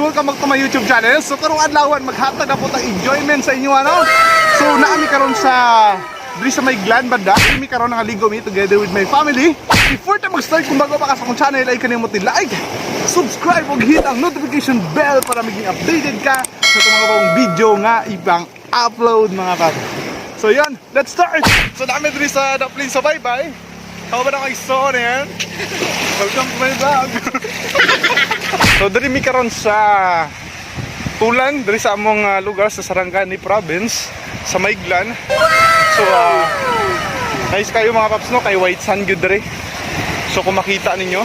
welcome back to my YouTube channel. So karong adlawan maghatag na po tang enjoyment sa inyo ano. So naami karon sa diri sa may Glan banda. Kami karon nangaligo mi together with my family. Before ta mag-start kung bago pa ka sa akong channel ay kanimot like, subscribe ug hit ang notification bell para maging updated ka sa mga bagong video nga ibang upload mga kap. So yun, let's start. So naami diri sa Daplin sa bye-bye. How ba na kay Son yan? Welcome to my vlog. So diri mi karon sa Tulan, diri sa among lugar sa Sarangani Province, sa Mayglan. So nice kayo mga paps no, kay white sun gyud diri. So kung makita ninyo.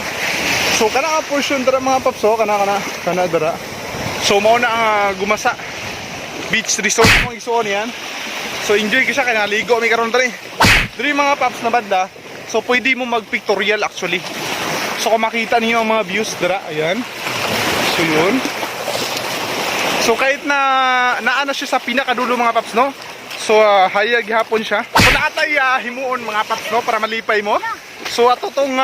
So kana nga portion dira mga paps oh, kana dira. So mao na ang Gumasa Beach Resort mo isuon yan. So enjoy ka siya kay naligo mi karon diri. Diri mga paps na banda. So pwede mo mag-pictorial actually. So kung makita niyo ang mga views dira, ayan. So yun. So kahit na naana siya sa pinakadulo mga paps no. So hayag hapon siya. So naatay himuon mga paps no para malipay mo. So ato tong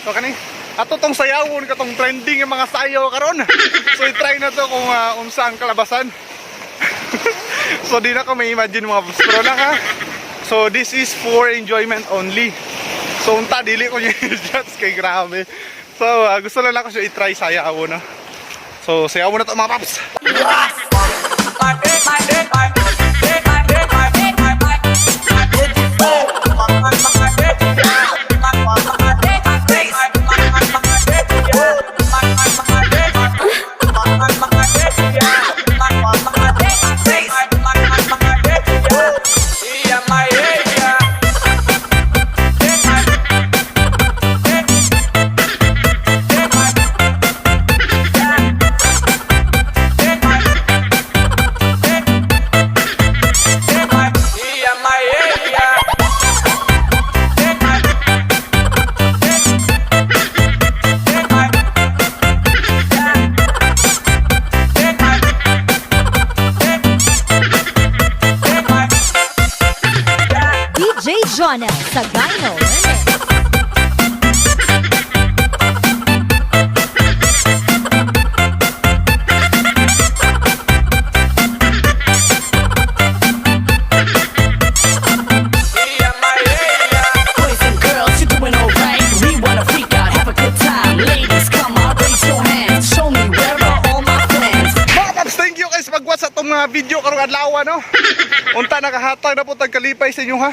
so kani ato tong sayawon katong trending ng mga sayaw karon. So i-try na to kung unsa ang kalabasan. So di na ko may imagine mga paps pero lang ha. So this is for enjoyment only. So unta dili ko yung shots kay grabe. So gusto lang ako siya i-try sayawon no. So sayawon na to mga paps. Jonah Sagano. Sa itong mga video karong adlaw no. Unta nakahatag na po tag kalipay sa inyo ha.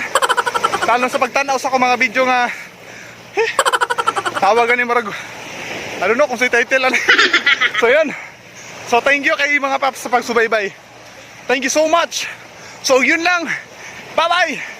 Talon sa pagtanaw sa akong mga video nga tawagan ni marag I don't know kung sa title ano. So yun. So thank you kay mga paps sa pagsubaybay. Thank you so much. So yun lang. Bye bye.